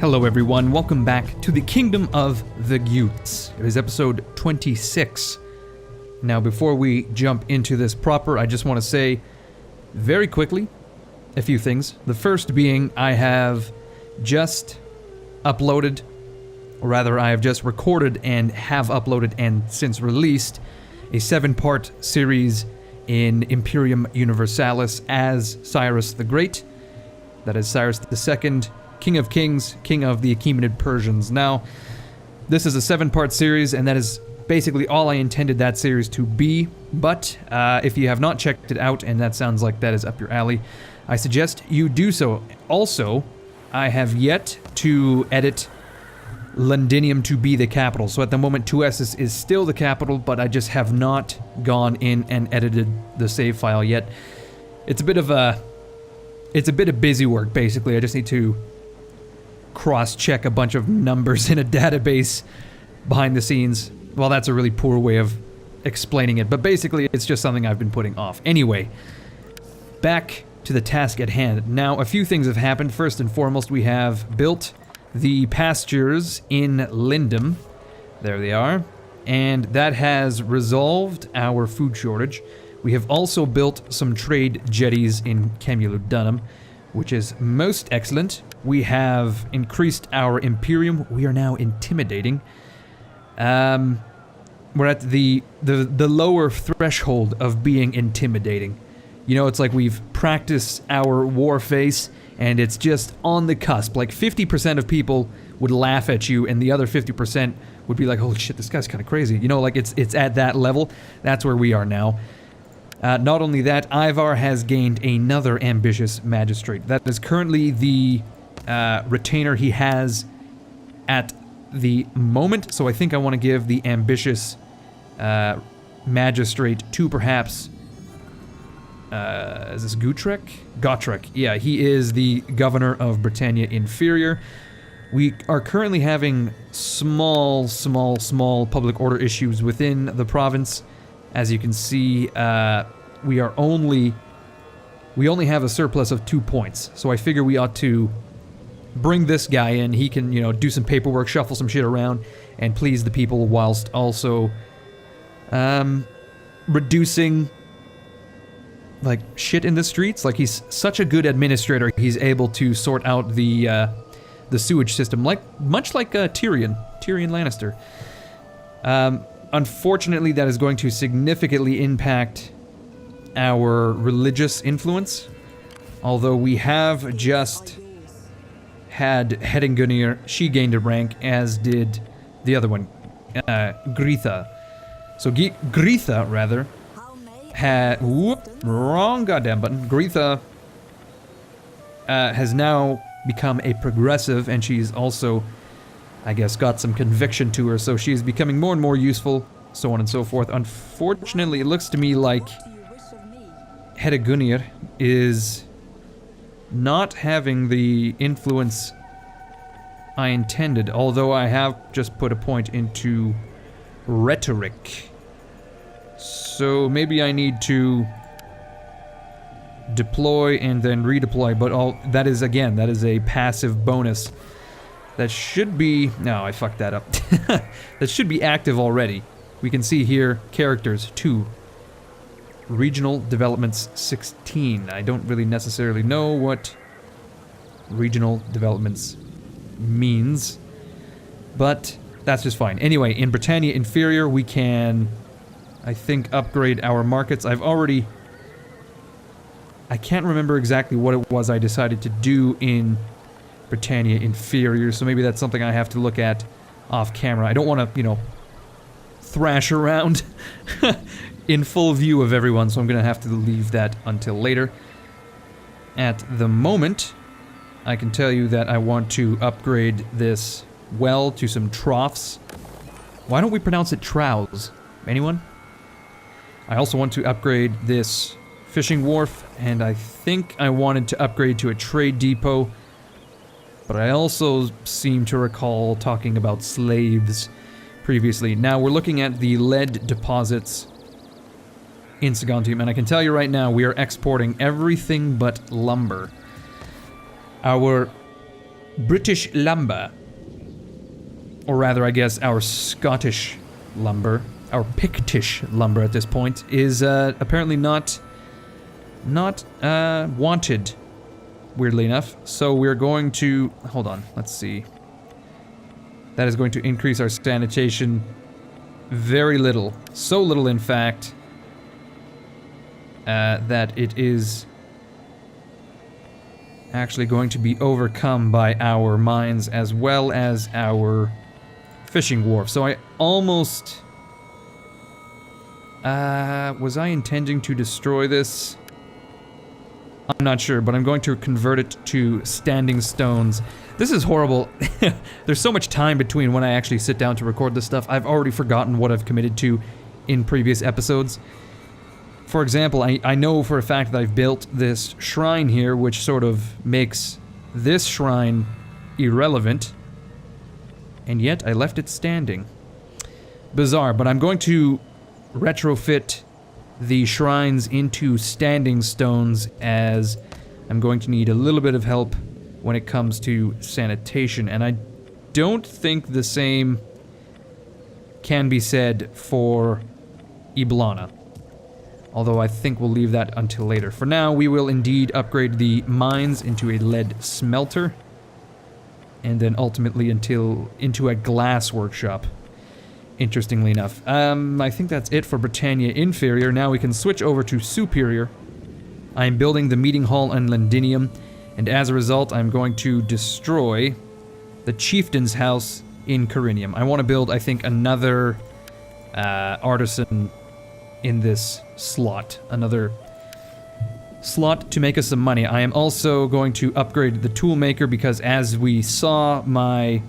Hello everyone, welcome back to the Kingdom of the Jutes. It is episode 26. Now before we jump into this proper, I just want to say very quickly a few things. The first being I have just uploaded, or rather I have just recorded and have uploaded and since released a 7-part series in Imperium Universalis as Cyrus the Great. That is Cyrus II, King of Kings, King of the Achaemenid Persians. Now, this is a 7-part series, and that is basically all I intended that series to be, but if you have not checked it out, and that sounds like that is up your alley, I suggest you do so. Also, I have yet to edit Londinium to be the capital, so at the moment 2S is still the capital, but I just have not gone in and edited the save file yet. It's a bit of busy work, basically. I just need to cross-check a bunch of numbers in a database behind the scenes. Well, that's a really poor way of explaining it, but basically it's just something I've been putting off. Anyway, back to the task at hand. Now, a few things have happened. First and foremost, we have built the pastures in Lindum. There they are. And that has resolved our food shortage. We have also built some trade jetties in Camulodunum, which is most excellent. We have increased our Imperium. We are now intimidating. We're at the lower threshold of being intimidating. You know, it's like we've practiced our war face, and it's just on the cusp. Like 50% of people would laugh at you, and the other 50% would be like, "Holy shit, this guy's kind of crazy." You know, like it's at that level. That's where we are now. Not only that, Ivar has gained another ambitious magistrate. That is currently the retainer he has at the moment, so I think I want to give the ambitious magistrate to perhaps... is this Gutrek? Gotrek. Yeah, he is the governor of Britannia Inferior. We are currently having small public order issues within the province. As you can see, we only have a surplus of 2 points, so I figure we ought to bring this guy in. He can, you know, do some paperwork, shuffle some shit around, and please the people whilst also reducing like shit in the streets. Like, he's such a good administrator, he's able to sort out the sewage system, much like Tyrion Lannister. Unfortunately, that is going to significantly impact our religious influence. Although we have just had Hedingunir, she gained a rank, as did the other one, Gritha. So Gritha, rather, had... Whoop, wrong goddamn button. Gritha has now become a progressive, and she's also, I guess, got some conviction to her, so she's becoming more and more useful, so on and so forth. Unfortunately, it looks to me like Hedingunir is not having the influence I intended, although I have just put a point into rhetoric. So maybe I need to deploy and then redeploy, but that is a passive bonus. That should be... No, I fucked that up. That should be active already. We can see here, characters, 2. Regional developments, 16. I don't really necessarily know what regional developments means, but that's just fine. Anyway, in Britannia Inferior, we can, I think, upgrade our markets. I can't remember exactly what it was I decided to do in Britannia Inferior, so maybe that's something I have to look at off camera. I don't want to, you know, thrash around in full view of everyone, so I'm going to have to leave that until later. At the moment, I can tell you that I want to upgrade this well to some troughs. Why don't we pronounce it troughs? Anyone? I also want to upgrade this fishing wharf, and I think I wanted to upgrade to a trade depot, but I also seem to recall talking about slaves previously. Now we're looking at the lead deposits in Saguntium, and I can tell you right now, we are exporting everything but lumber. Our British lumber. Or rather, I guess, our Scottish lumber, our Pictish lumber at this point, is apparently not wanted, weirdly enough. So we're going to... Hold on, let's see. That is going to increase our sanitation very little. So little, in fact, that it is actually going to be overcome by our mines as well as our fishing wharf. So I almost... was I intending to destroy this? I'm not sure, but I'm going to convert it to standing stones. This is horrible. There's so much time between when I actually sit down to record this stuff. I've already forgotten what I've committed to in previous episodes. For example, I know for a fact that I've built this shrine here, which sort of makes this shrine irrelevant, and yet I left it standing. Bizarre, but I'm going to retrofit the shrines into standing stones, as I'm going to need a little bit of help when it comes to sanitation, and I don't think the same can be said for Iblana. Although I think we'll leave that until later. For now, we will indeed upgrade the mines into a lead smelter, and then ultimately into a glass workshop. Interestingly enough. I think that's it for Britannia Inferior. Now we can switch over to Superior. I'm building the meeting hall in Londinium, and as a result, I'm going to destroy the chieftain's house in Corinium. I want to build, I think, another artisan in this slot. Another slot to make us some money. I am also going to upgrade the toolmaker because, as we saw, my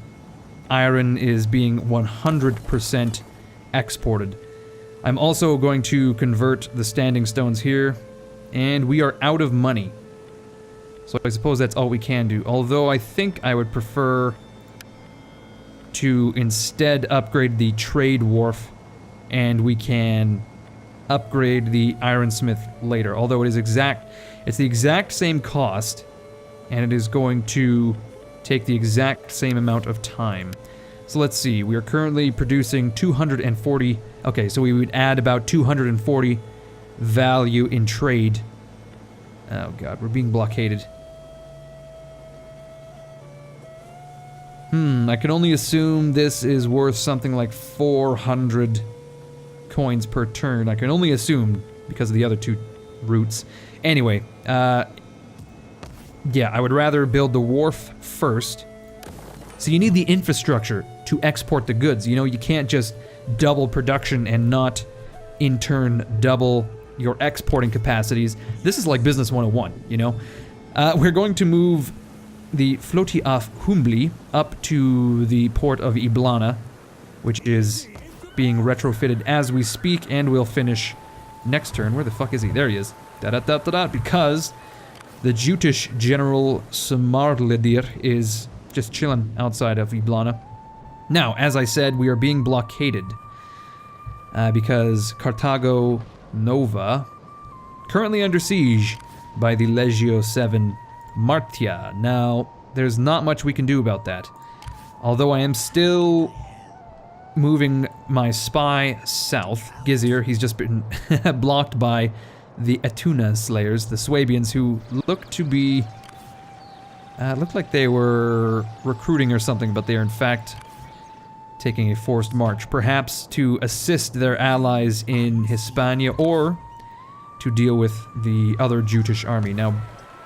iron is being 100% exported. I'm also going to convert the standing stones here, and we are out of money. So I suppose that's all we can do. Although I think I would prefer to instead upgrade the trade wharf, and we can upgrade the ironsmith later. Although it's the exact same cost, and it is going to take the exact same amount of time. So let's see, we are currently producing 240, okay, so we would add about 240 value in trade. Oh god, we're being blockaded. I can only assume this is worth something like 400 coins per turn. I can only assume because of the other two routes. Anyway, yeah, I would rather build the wharf first. So you need the infrastructure to export the goods. You know, you can't just double production and not, in turn, double your exporting capacities. This is like Business 101, you know? We're going to move the Flotti af Humbli up to the port of Iblana, which is being retrofitted as we speak, and we'll finish next turn. Where the fuck is he? There he is. Da-da-da-da-da, because the Jutish General Sumarlidir is just chilling outside of Iblana. Now, as I said, we are being blockaded because Carthago Nova, currently under siege by the Legio 7 Martia. Now, there's not much we can do about that. Although I am still moving my spy south. Gizir, he's just been blocked by the Etuna Slayers, the Swabians, who look to be... looked like they were recruiting or something, but they are in fact taking a forced march. Perhaps to assist their allies in Hispania, or to deal with the other Jutish army. Now,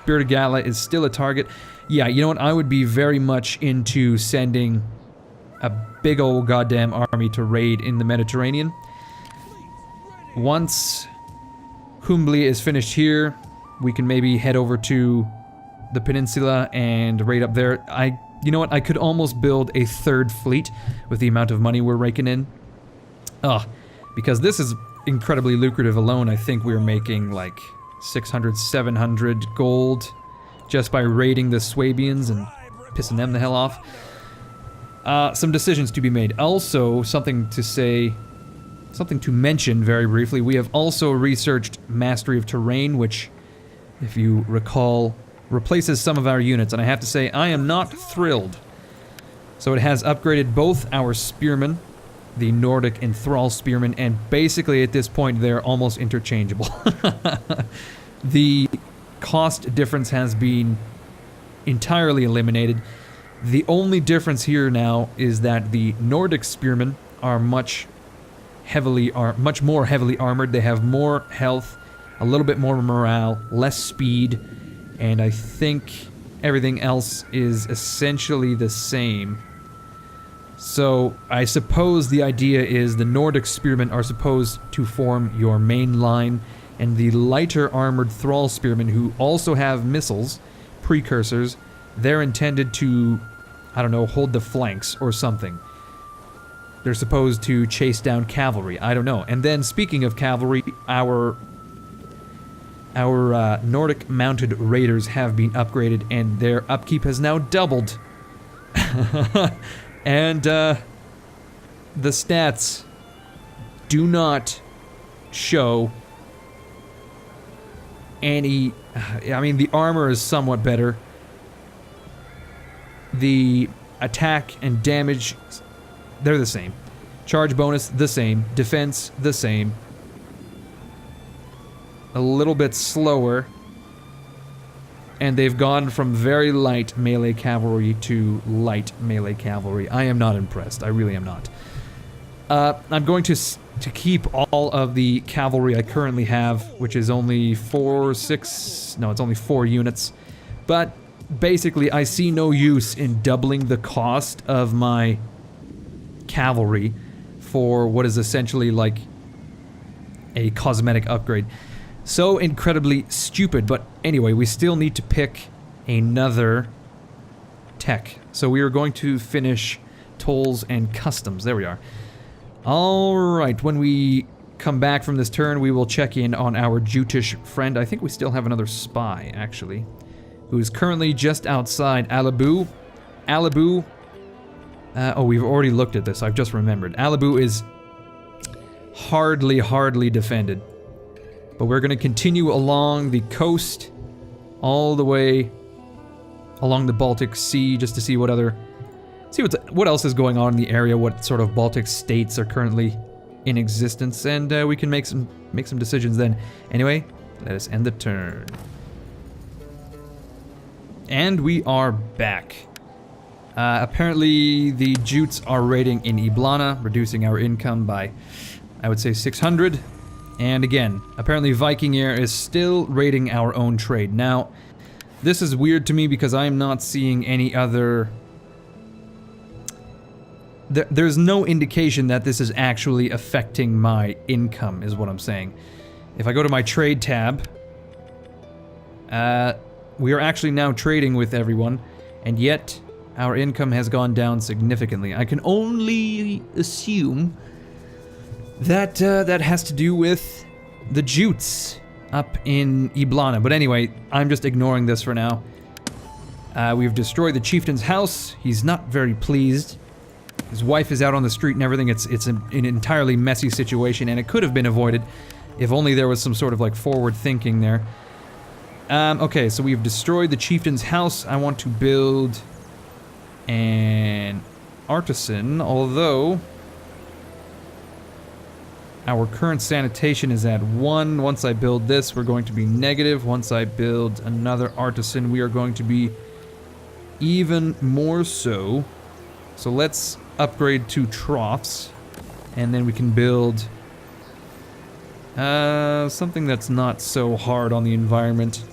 Birgala is still a target. Yeah, you know what? I would be very much into sending a big old goddamn army to raid in the Mediterranean. Once Humbli is finished here, we can maybe head over to the peninsula and raid up there. You know what? I could almost build a third fleet with the amount of money we're raking in. Because this is incredibly lucrative alone. I think we're making like 600, 700 gold just by raiding the Swabians and pissing them the hell off. Some decisions to be made. Also, something to mention very briefly. We have also researched Mastery of Terrain, which, if you recall, replaces some of our units, and I have to say, I am not thrilled. So it has upgraded both our spearmen, the Nordic and Thrall spearmen, and basically at this point they're almost interchangeable. The cost difference has been entirely eliminated. The only difference here now is that the Nordic spearmen are much more heavily armored. They have more health, a little bit more morale, less speed, and I think everything else is essentially the same. So I suppose the idea is the Nordic spearmen are supposed to form your main line, and the lighter armored Thrall spearmen, who also have missiles, precursors, they're intended to, I don't know, hold the flanks or something. They're supposed to chase down cavalry, I don't know. And then, speaking of cavalry, our Nordic mounted raiders have been upgraded, and their upkeep has now doubled. And, the stats do not show any... I mean, the armor is somewhat better. The attack and damage, they're the same. Charge bonus, the same. Defense, the same. A little bit slower. And they've gone from very light melee cavalry to light melee cavalry. I am not impressed. I really am not. I'm going to keep all of the cavalry I currently have, which is only it's only 4 units. But basically, I see no use in doubling the cost of my cavalry for what is essentially like a cosmetic upgrade. So incredibly stupid, but anyway, we still need to pick another tech. So we are going to finish tolls and customs. There we are. Alright, when we come back from this turn, we will check in on our Jutish friend. I think we still have another spy, actually, who is currently just outside Alibu. Alibu... oh, we've already looked at this, I've just remembered. Alibu is hardly defended. But we're going to continue along the coast, all the way along the Baltic Sea, just to see what else is going on in the area, what sort of Baltic states are currently in existence, and we can make some decisions then. Anyway, let us end the turn. And we are back. Apparently the Jutes are raiding in Iblana, reducing our income by, I would say, 600. And again, apparently Viking Air is still raiding our own trade. Now, this is weird to me because I am not seeing any other... There's no indication that this is actually affecting my income, is what I'm saying. If I go to my trade tab, we are actually now trading with everyone, and yet our income has gone down significantly. I can only assume that that has to do with the Jutes up in Iblana. But anyway, I'm just ignoring this for now. We've destroyed the chieftain's house. He's not very pleased. His wife is out on the street and everything. It's an entirely messy situation, and it could have been avoided if only there was some sort of like forward thinking there. Okay, so we've destroyed the chieftain's house. I want to build an artisan, although our current sanitation is at 1. Once I build this, we're going to be negative. Once I build another artisan, we are going to be even more so. So let's upgrade to troughs, and then we can build something that's not so hard on the environment.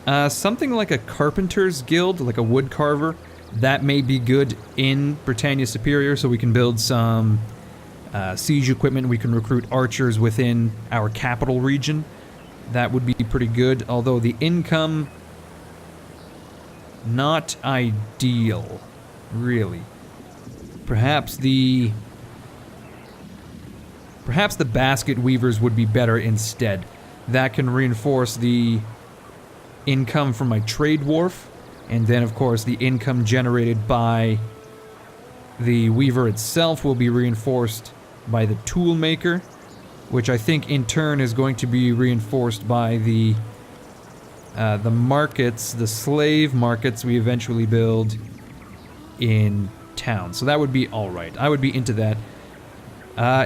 Something like a carpenter's guild, like a wood carver. That may be good in Britannia Superior, so we can build some siege equipment. We can recruit archers within our capital region. That would be pretty good, although the income... not ideal, really. Perhaps the basket weavers would be better instead. That can reinforce the income from my trade wharf, and then of course the income generated by the weaver itself will be reinforced by the tool maker, which I think in turn is going to be reinforced by the The markets, the slave markets, we eventually build in town. So that would be alright. I would be into that.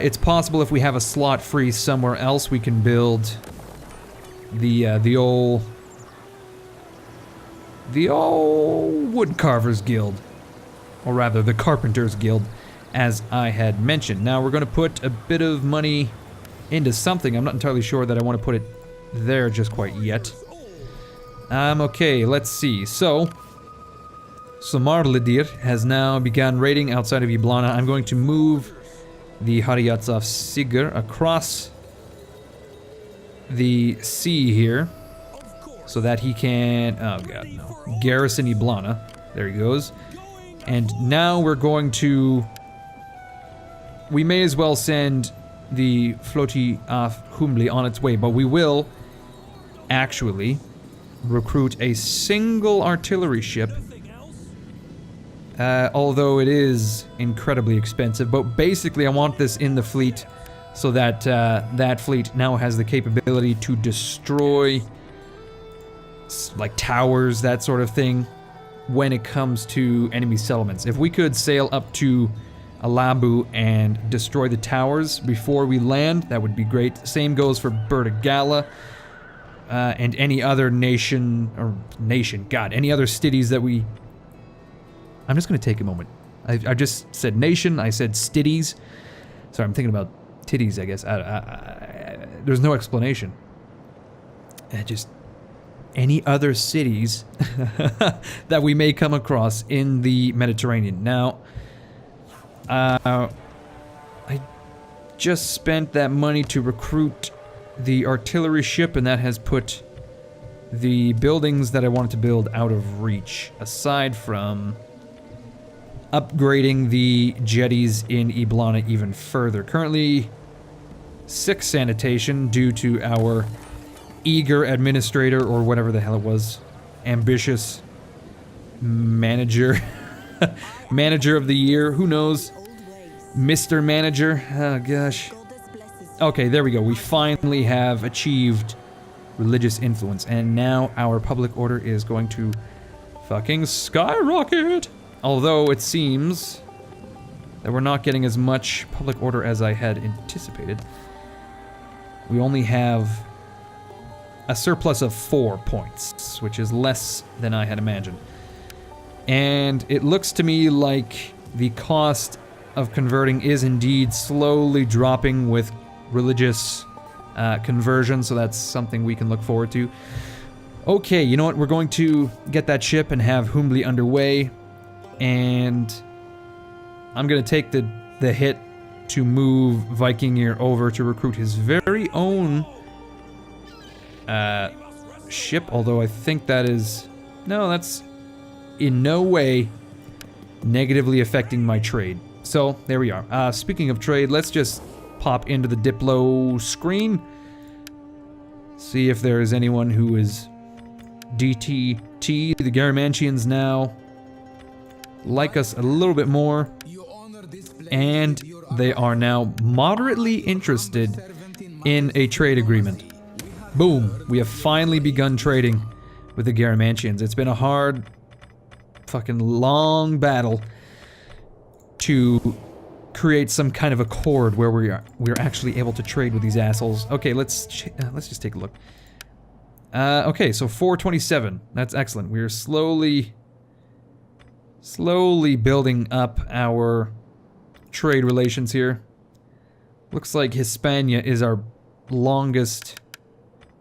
It's possible if we have a slot free somewhere else, we can build the old Woodcarvers Guild. Or rather, the Carpenters Guild, as I had mentioned. Now, we're going to put a bit of money into something. I'm not entirely sure that I want to put it there just quite yet. Okay, let's see. So, Samarlidir has now begun raiding outside of Yablana. I'm going to move the Hariatsov Sigur across the sea here so that he can, oh god, no, garrison Yablana. There he goes. And now we're going to, we may as well send the Floti of Humli on its way, but we will actually recruit a single artillery ship, although it is incredibly expensive. But basically I want this in the fleet so that that fleet now has the capability to destroy like towers, that sort of thing, when it comes to enemy settlements. If we could sail up to Alabu and destroy the towers before we land, that would be great. Same goes for Bertigala, and any other any other cities that we... I'm just going to take a moment. I just said nation, I said cities. Sorry, I'm thinking about titties, I guess. There's no explanation. Just any other cities that we may come across in the Mediterranean. Now, I just spent that money to recruit the artillery ship, and that has put the buildings that I wanted to build out of reach, aside from upgrading the jetties in Yablana even further. Currently 6 sanitation due to our eager administrator, or whatever the hell it was, ambitious manager, manager of the year, who knows, Mr. Manager, oh gosh. Okay, there we go, we finally have achieved religious influence, and now our public order is going to fucking skyrocket! Although it seems that we're not getting as much public order as I had anticipated. We only have a surplus of 4 points, which is less than I had imagined. And it looks to me like the cost of converting is indeed slowly dropping with religious conversion, so that's something we can look forward to. Okay, you know what? We're going to get that ship and have Humli underway, and I'm going to take the hit to move Vikingir over to recruit his very own ship, although I think that is... No, that's in no way negatively affecting my trade. So, there we are. Speaking of trade, let's just pop into the Diplo screen. See if there is anyone who is DTT. The Garamantians now like us a little bit more, and they are now moderately interested in a trade agreement. Boom! We have finally begun trading with the Garamantians. It's been a hard, fucking long battle to create some kind of accord where we're actually able to trade with these assholes. Okay, let's just take a look. Okay, so 427. That's excellent. We're slowly building up our trade relations here. Looks like Hispania is our longest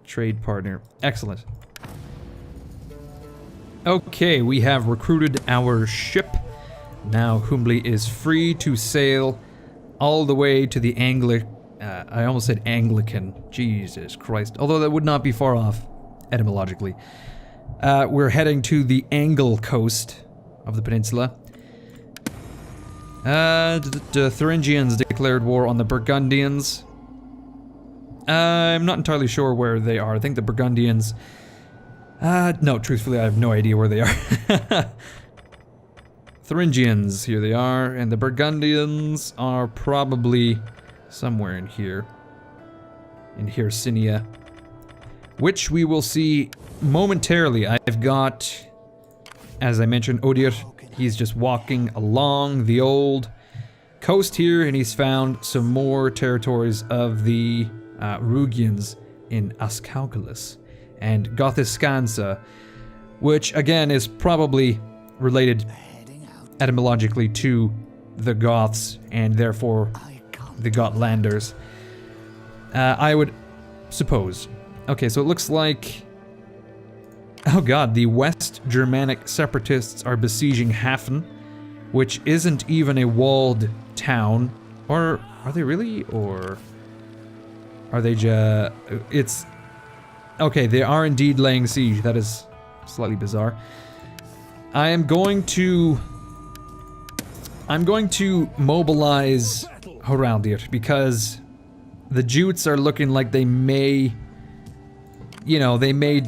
trade partner. Excellent. Okay, we have recruited our ship. Now Humli is free to sail all the way to the I almost said Anglican. Jesus Christ. Although that would not be far off, etymologically. We're heading to the Angle coast of the peninsula. The Thuringians declared war on the Burgundians. I'm not entirely sure where they are. I think the Burgundians... no, truthfully, I have no idea where they are. Thuringians, here they are, and the Burgundians are probably somewhere in here. In Hercynia. Which we will see momentarily, I've got, as I mentioned, Odir. He's just walking along the old coast here, and he's found some more territories of the Rugians in Ascaucalis and Gothiscansa, which again is probably related etymologically to the Goths and therefore the Gotlanders. I would suppose. Okay, so it looks like, oh god, the West Germanic separatists are besieging Hafen, which isn't even a walled town. Or are they really? Or are they just... It's... Okay, they are indeed laying siege. That is slightly bizarre. I'm going to mobilize Horaldir because the Jutes are looking like they may... You know, they may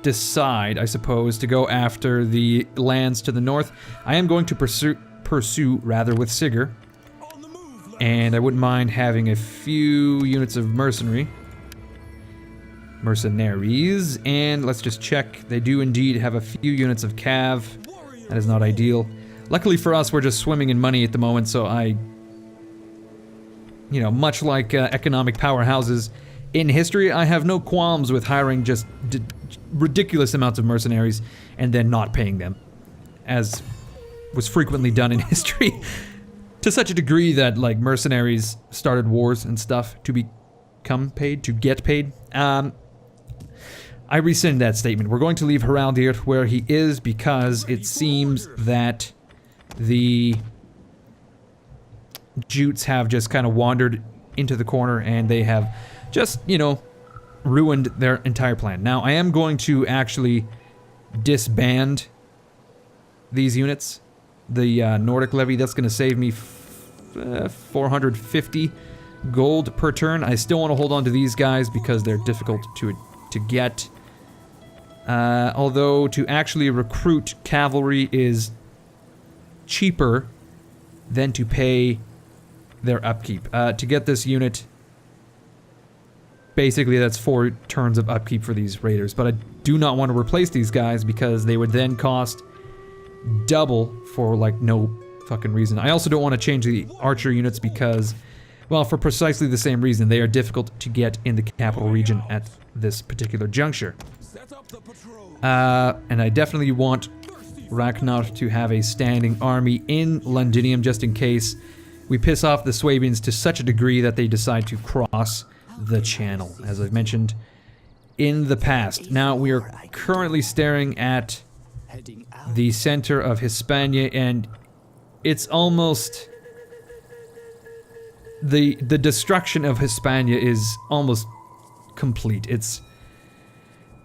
decide, I suppose, to go after the lands to the north. I am going to pursue with Sigurd, and I wouldn't mind having a few units of mercenaries, and let's just check. They do indeed have a few units of cav. That is not ideal. Luckily for us, we're just swimming in money at the moment, so you know, much like economic powerhouses in history, I have no qualms with hiring just ridiculous amounts of mercenaries and then not paying them, as was frequently done in history, to such a degree that, like, mercenaries started wars and stuff to become paid, to get paid. I rescind that statement. We're going to leave Heraldir where he is because it seems that the Jutes have just kind of wandered into the corner and they have just, you know, ruined their entire plan. Now, I am going to actually disband these units. The Nordic levy, that's going to save me 450 gold per turn. I still want to hold on to these guys because they're difficult to get. Although to actually recruit cavalry is cheaper than to pay their upkeep. To get this unit, basically that's 4 turns of upkeep for these raiders, but I do not want to replace these guys because they would then cost double for, like, no fucking reason. I also don't want to change the archer units because, well, for precisely the same reason. They are difficult to get in the capital region at this particular juncture. And I definitely want Ragnarr to have a standing army in Londinium just in case we piss off the Swabians to such a degree that they decide to cross the channel, as I've mentioned in the past. Now, we are currently staring at the center of Hispania, and it's almost... The destruction of Hispania is almost complete. It's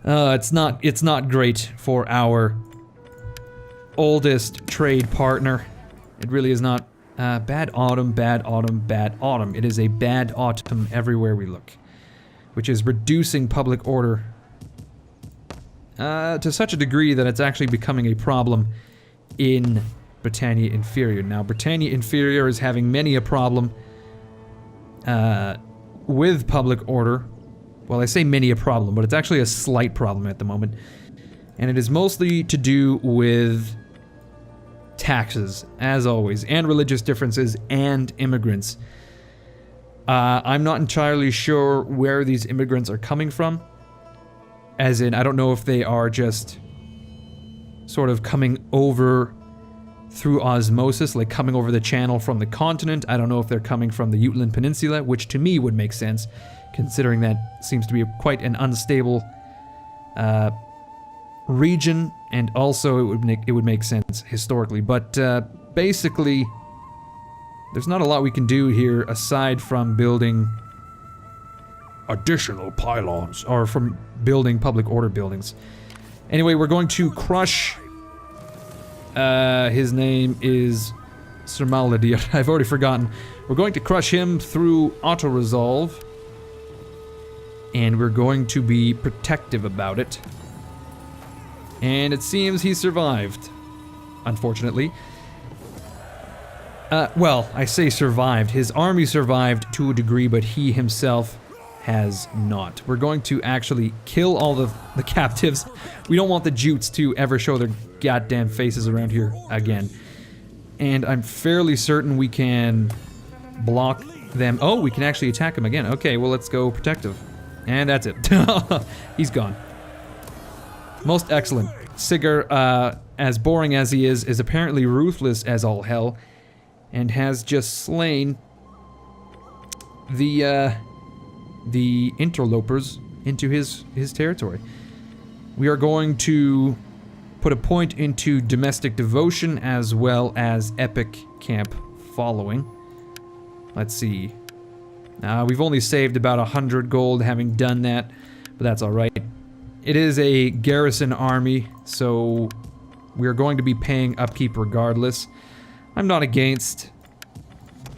not great for our oldest trade partner. It really is not. Bad autumn, bad autumn, bad autumn. It is a bad autumn everywhere we look, which is reducing public order to such a degree that it's actually becoming a problem in Britannia Inferior. Now, Britannia Inferior is having many a problem with public order. Well, I say many a problem, but it's actually a slight problem at the moment. And it is mostly to do with taxes, as always, and religious differences, and immigrants. I'm not entirely sure where these immigrants are coming from. As in, I don't know if they are just sort of coming over through osmosis, like coming over the channel from the continent. I don't know if they're coming from the Jutland Peninsula, which to me would make sense, considering that seems to be quite an unstable region, and also it would make sense historically. But basically, there's not a lot we can do here aside from building additional pylons, or from building public order buildings. Anyway, we're going to crush... his name is Sir Maladir. I've already forgotten. We're going to crush him through auto-resolve, and we're going to be protective about it. And it seems he survived, unfortunately. Well, I say survived. His army survived to a degree, but he himself has not. We're going to actually kill all the captives. We don't want the Jutes to ever show their goddamn faces around here again. And I'm fairly certain we can block them. Oh, we can actually attack them again. Okay, well, let's go protective. And that's it. He's gone. Most excellent. Sigurd, as boring as he is apparently ruthless as all hell, and has just slain the interlopers into his territory. We are going to put a point into domestic devotion as well as epic camp following. Let's see. We've only saved about 100 gold having done that, but that's alright. It is a garrison army, so we're going to be paying upkeep regardless. I'm not against,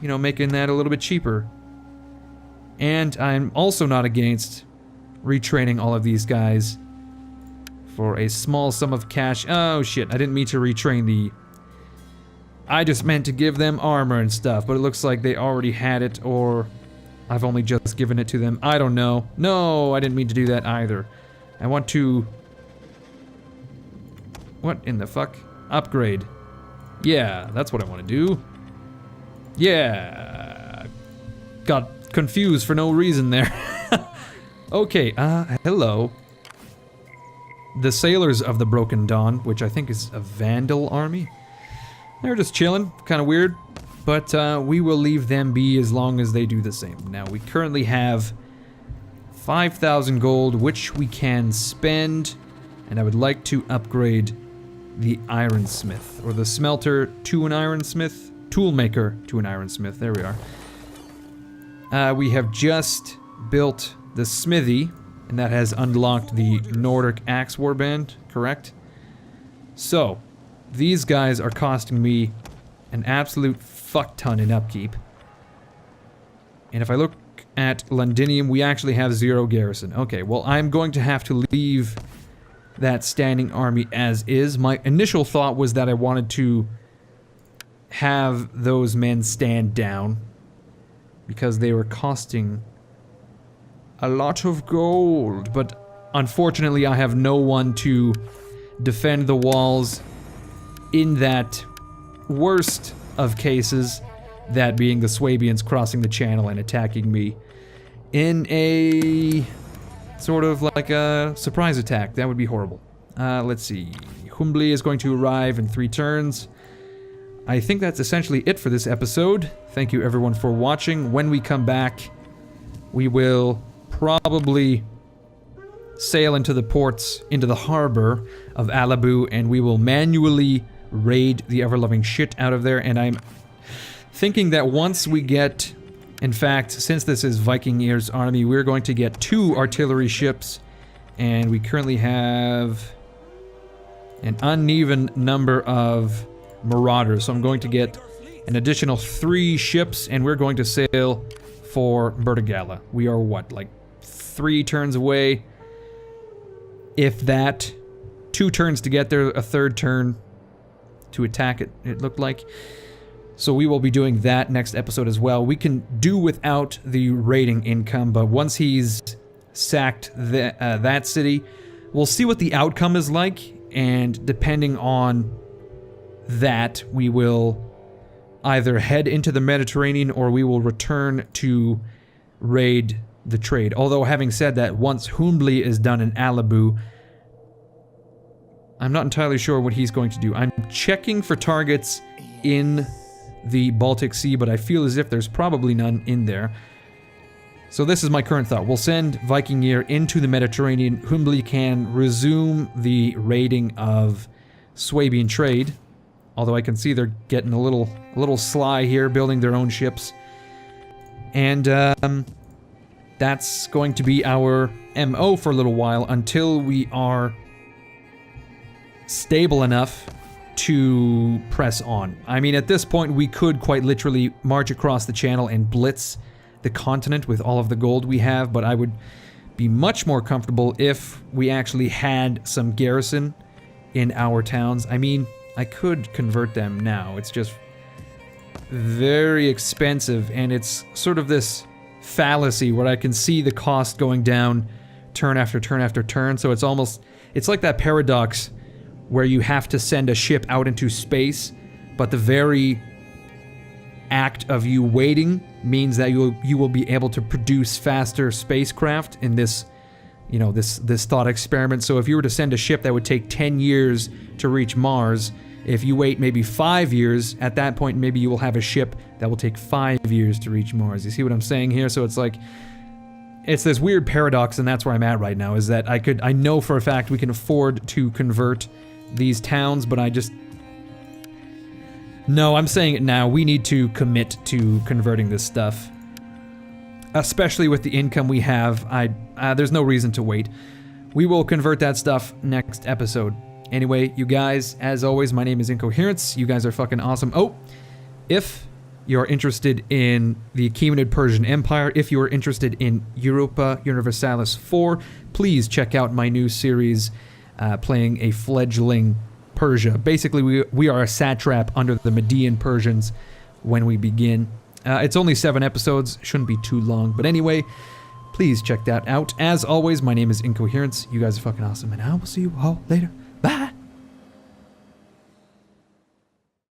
you know, making that a little bit cheaper. And I'm also not against retraining all of these guys for a small sum of cash. Oh shit, I didn't mean to retrain the... I just meant to give them armor and stuff, but it looks like they already had it, or I've only just given it to them. I don't know. No, I didn't mean to do that either. I want to... What in the fuck? Upgrade. Yeah, that's what I want to do. Yeah. Got confused for no reason there. Okay, hello. The Sailors of the Broken Dawn, which I think is a Vandal army. They're just chilling, kind of weird. But we will leave them be as long as they do the same. Now, we currently have 5,000 gold, which we can spend. And I would like to upgrade the ironsmith, or the smelter to an ironsmith, toolmaker to an ironsmith. There we are. We have just built the smithy, and that has unlocked the Nordic axe warband, correct? So, these guys are costing me an absolute fuck ton in upkeep. And if I look at Londinium, we actually have 0 garrison. Okay, well, I'm going to have to leave that standing army as is. My initial thought was that I wanted to have those men stand down because they were costing a lot of gold, but unfortunately I have no one to defend the walls in that worst of cases, that being the Swabians crossing the channel and attacking me in a sort of like a surprise attack. That would be horrible. Let's see. Humbly is going to arrive in 3 turns. I think that's essentially it for this episode. Thank you everyone for watching. When we come back, we will probably sail into the ports, into the harbor of Alabu, and we will manually raid the ever-loving shit out of there. And I'm thinking that once we get... In fact, since this is Viking Ear's army, we're going to get 2 artillery ships, and we currently have an uneven number of marauders, so I'm going to get an additional 3 ships, and we're going to sail for Bertigala. We are, what, like 3 turns away? If that. 2 turns to get there, a 3rd turn to attack it, it looked like. So we will be doing that next episode as well. We can do without the raiding income, but once he's sacked that city, we'll see what the outcome is like, and depending on that, we will either head into the Mediterranean or we will return to raid the trade. Although, having said that, once Humbly is done in Alabu, I'm not entirely sure what he's going to do. I'm checking for targets in the Baltic Sea, but I feel as if there's probably none in there. So this is my current thought. We'll send Viking Ear into the Mediterranean. Humbly can resume the raiding of Swabian trade. Although I can see they're getting a little sly here, building their own ships. And that's going to be our MO for a little while until we are stable enough to press on. I mean, at this point, we could quite literally march across the channel and blitz the continent with all of the gold we have, but I would be much more comfortable if we actually had some garrison in our towns. I mean, I could convert them now. It's just very expensive, and it's sort of this fallacy where I can see the cost going down turn after turn after turn. So it's like that paradox where you have to send a ship out into space, but the very act of you waiting means that you will be able to produce faster spacecraft in this, you know, this thought experiment. So if you were to send a ship that would take 10 years to reach Mars, if you wait maybe 5 years, at that point maybe you will have a ship that will take 5 years to reach Mars. You see what I'm saying here? So it's like, it's this weird paradox, and that's where I'm at right now, is that I know for a fact we can afford to convert these towns, but no, I'm saying it now, we need to commit to converting this stuff. Especially with the income we have, there's no reason to wait. We will convert that stuff next episode. Anyway, you guys, as always, my name is Incoherence. You guys are fucking awesome. Oh, if you're interested in the Achaemenid Persian Empire, if you're interested in Europa Universalis 4, please check out my new series playing a fledgling Persia. Basically, we are a satrap under the Median Persians when we begin. It's only 7 episodes, shouldn't be too long. But anyway, please check that out. As always, my name is Incoherence. You guys are fucking awesome, and I will see you all later.